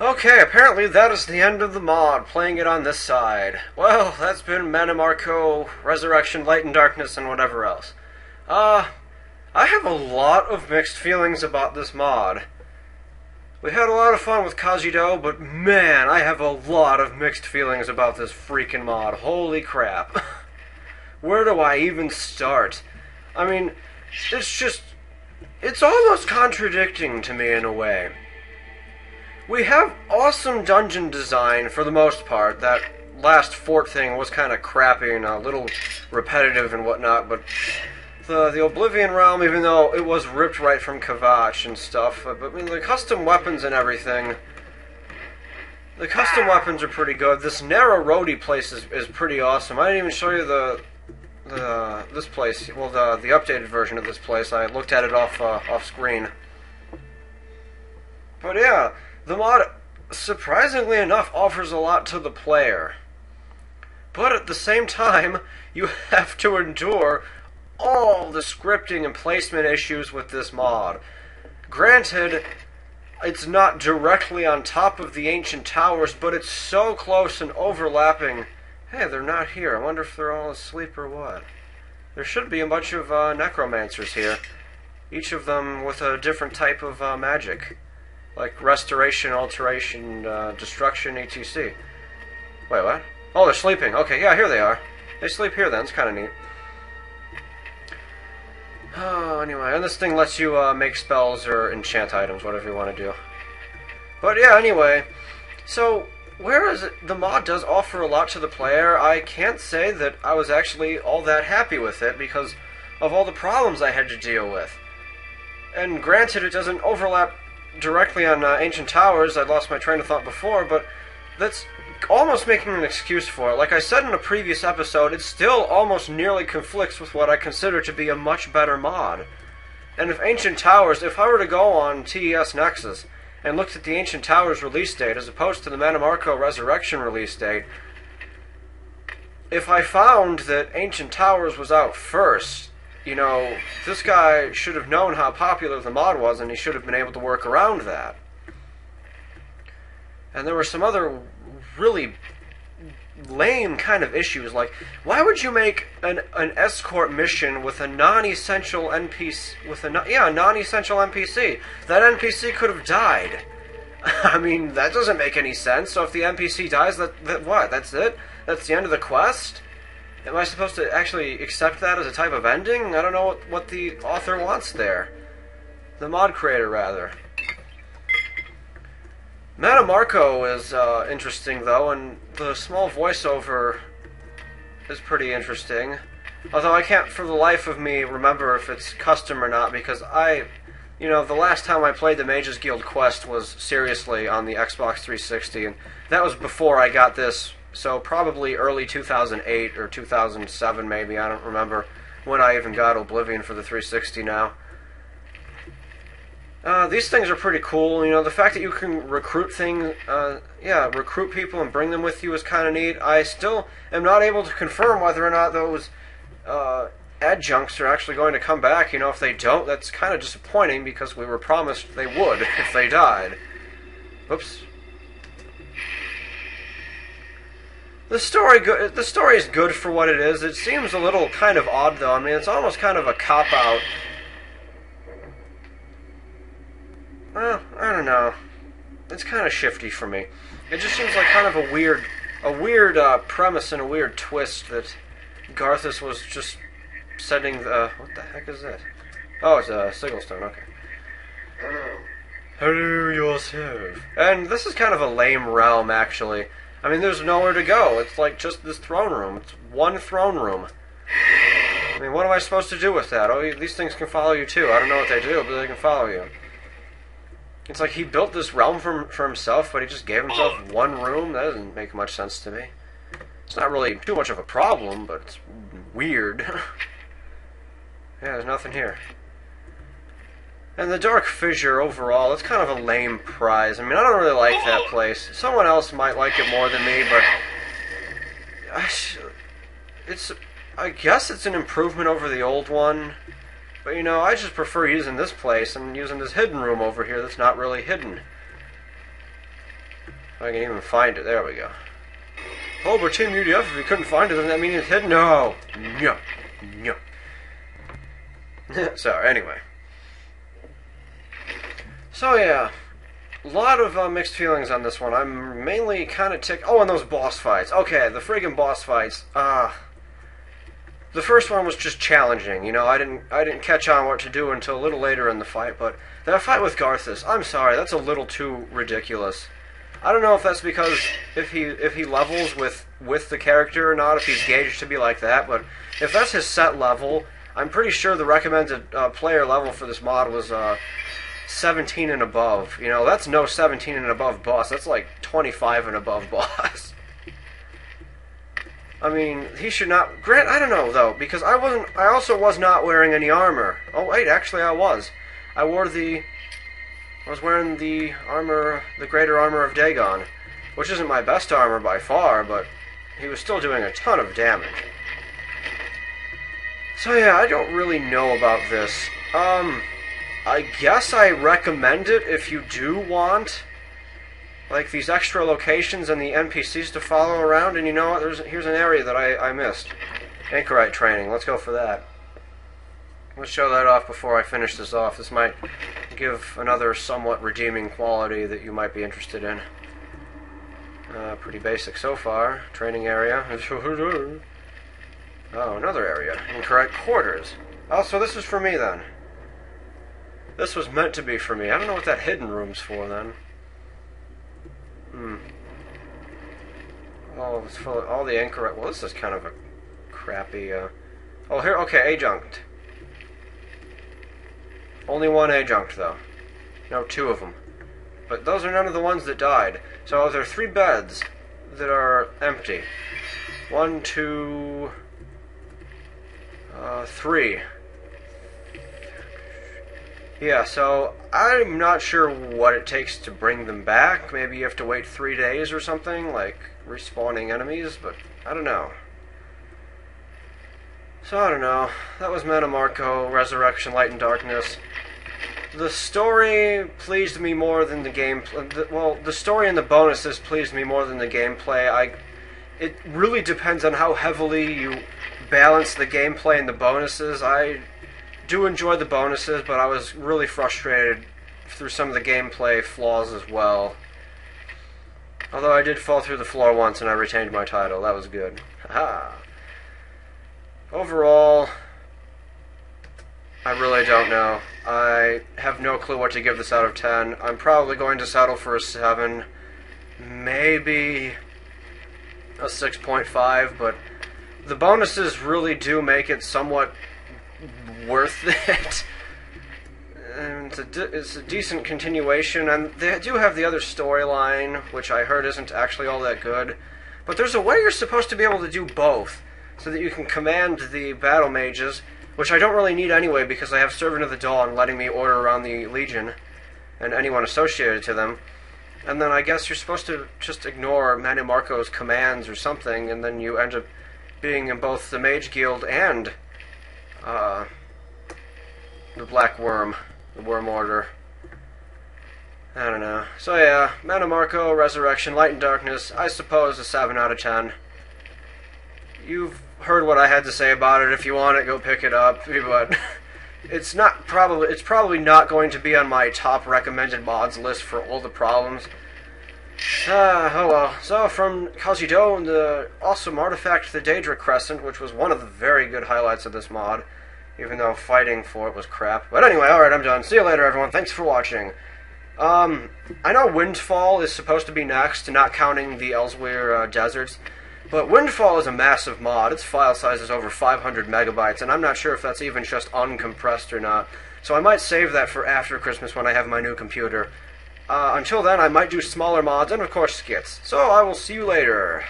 Okay, apparently that is the end of the mod, playing it on this side. Well, that's been Mannimarco, Resurrection, Light and Darkness, and whatever else. I have a lot of mixed feelings about this mod. We had a lot of fun with Kajido, but man, I have a lot of mixed feelings about this freaking mod. Holy crap. Where do I even start? I mean, it's almost contradicting to me in a way. We have awesome dungeon design for the most part. That last fort thing was kind of crappy and a little repetitive and whatnot, but the Oblivion realm, even though it was ripped right from Kavach and stuff, but I mean, the custom weapons and everything, the custom weapons are pretty good. This narrow roadie place is pretty awesome. I didn't even show you this place, well, the updated version of this place. I looked at it off screen. But yeah, the mod, surprisingly enough, offers a lot to the player. But at the same time, you have to endure all the scripting and placement issues with this mod. Granted, it's not directly on top of the ancient towers, but it's so close and overlapping. Hey, they're not here. I wonder if they're all asleep or what. There should be a bunch of necromancers here, each of them with a different type of magic. Like restoration, alteration, destruction, etc. Wait, what? Oh, they're sleeping. Okay, yeah, here they are. They sleep here then. It's kind of neat. Oh, anyway, and this thing lets you make spells or enchant items, whatever you want to do. But yeah, anyway, so whereas the mod does offer a lot to the player, I can't say that I was actually all that happy with it because of all the problems I had to deal with. And granted, it doesn't overlap directly on Ancient Towers. I lost my train of thought before, but that's almost making an excuse for it. Like I said in a previous episode, it still almost nearly conflicts with what I consider to be a much better mod. And if Ancient Towers, if I were to go on TES Nexus and looked at the Ancient Towers release date as opposed to the Mannimarco Resurrection release date, if I found that Ancient Towers was out first, you know, this guy should have known how popular the mod was, and he should have been able to work around that. And there were some other really lame kind of issues, like, why would you make an escort mission with a non-essential NPC, non-essential NPC? That NPC could have died. I mean, that doesn't make any sense. So if the NPC dies, that what? That's it? That's the end of the quest? Am I supposed to actually accept that as a type of ending? I don't know what the author wants there. The mod creator, rather. Mannimarco is interesting, though, and the small voiceover is pretty interesting. Although I can't for the life of me remember if it's custom or not, because the last time I played the Mage's Guild quest was seriously on the Xbox 360, and that was before I got this. So probably early 2008 or 2007 maybe, I don't remember when I even got Oblivion for the 360 now. These things are pretty cool. You know, the fact that you can recruit recruit people and bring them with you is kind of neat. I still am not able to confirm whether or not those adjuncts are actually going to come back. You know, if they don't, that's kind of disappointing because we were promised they would if they died. Whoops. The story is good for what it is. It seems a little kind of odd, though. I mean, it's almost kind of a cop-out. Well, I don't know. It's kind of shifty for me. It just seems like kind of a weird premise and a weird twist that Garthis was just setting the... What the heck is that? Oh, it's a Sigilstone, okay. Hello yourself. And this is kind of a lame realm, actually. I mean, there's nowhere to go. It's like just this throne room. It's one throne room. I mean, what am I supposed to do with that? Oh, these things can follow you too. I don't know what they do, but they can follow you. It's like he built this realm for himself, but he just gave himself one room? That doesn't make much sense to me. It's not really too much of a problem, but it's weird. Yeah, there's nothing here. And the Dark Fissure, overall, it's kind of a lame prize. I mean, I don't really like that place. Someone else might like it more than me, but... I guess it's an improvement over the old one. But, you know, I just prefer using this place and using this hidden room over here that's not really hidden. I can even find it. There we go. Oh, but Team UDF, if you couldn't find it, doesn't that mean it's hidden? No. No. No. So, anyway. So, yeah. A lot of mixed feelings on this one. I'm mainly kind of ticked. Oh, and those boss fights. Okay, the friggin' boss fights. The first one was just challenging. You know, I didn't catch on what to do until a little later in the fight, but that fight with Garthis, I'm sorry, that's a little too ridiculous. I don't know if that's because if he levels with the character or not, if he's gauged to be like that, but if that's his set level, I'm pretty sure the recommended player level for this mod was 17 and above. You know, that's no 17 and above boss. That's like 25 and above boss. I mean, he should not... I don't know, though, because I also was not wearing any armor. Oh, wait, actually I was. I was wearing the armor, the greater armor of Dagon, which isn't my best armor by far, but he was still doing a ton of damage. So yeah, I don't really know about this. I guess I recommend it if you do want, like, these extra locations and the NPCs to follow around, and you know what, here's an area that I missed. Anchorite training, let's go for that. Let's show that off before I finish this off. This might give another somewhat redeeming quality that you might be interested in. Pretty basic so far. Training area. Oh, another area. Incorrect quarters. Oh, so this is for me then. This was meant to be for me. I don't know what that hidden room's for then. Oh, it's full of all the incorrect... Well, this is kind of a crappy... Oh, here... Okay, adjunct. Only one adjunct, though. No, two of them. But those are none of the ones that died. So there are 3 beds that are empty. 1, 2... 3. Yeah, so I'm not sure what it takes to bring them back. Maybe you have to wait 3 days or something, like respawning enemies, but I don't know. So I don't know. That was Mannimarco, Resurrection, Light and Darkness. The story pleased me more than the gameplay. Well, the story and the bonuses pleased me more than the gameplay. It really depends on how heavily you balance the gameplay and the bonuses. I do enjoy the bonuses, but I was really frustrated through some of the gameplay flaws as well. Although I did fall through the floor once and I retained my title. That was good. Haha. Overall, I really don't know. I have no clue what to give this out of 10. I'm probably going to settle for a 7. Maybe a 6.5, but the bonuses really do make it somewhat worth it. And it's a decent continuation, and they do have the other storyline, which I heard isn't actually all that good. But there's a way you're supposed to be able to do both, so that you can command the battle mages, which I don't really need anyway because I have Servant of the Dawn letting me order around the Legion and anyone associated to them. And then I guess you're supposed to just ignore Mannimarco's commands or something, and then you end up being in both the Mage Guild and the Black Worm, the Worm Order. I don't know. So yeah, Mannimarco, Resurrection, Light and Darkness, I suppose a 7 out of 10. You've heard what I had to say about it. If you want it, go pick it up. But it's probably not going to be on my top recommended mods list for all the problems. Oh well. So from Kazido and the awesome artifact, the Daedric Crescent, which was one of the very good highlights of this mod, even though fighting for it was crap. But anyway, alright, I'm done. See you later, everyone. Thanks for watching. I know Windfall is supposed to be next, not counting the Elsewhere deserts. But Windfall is a massive mod. Its file size is over 500 megabytes, and I'm not sure if that's even just uncompressed or not. So I might save that for after Christmas when I have my new computer. Until then, I might do smaller mods and, of course, skits. So I will see you later.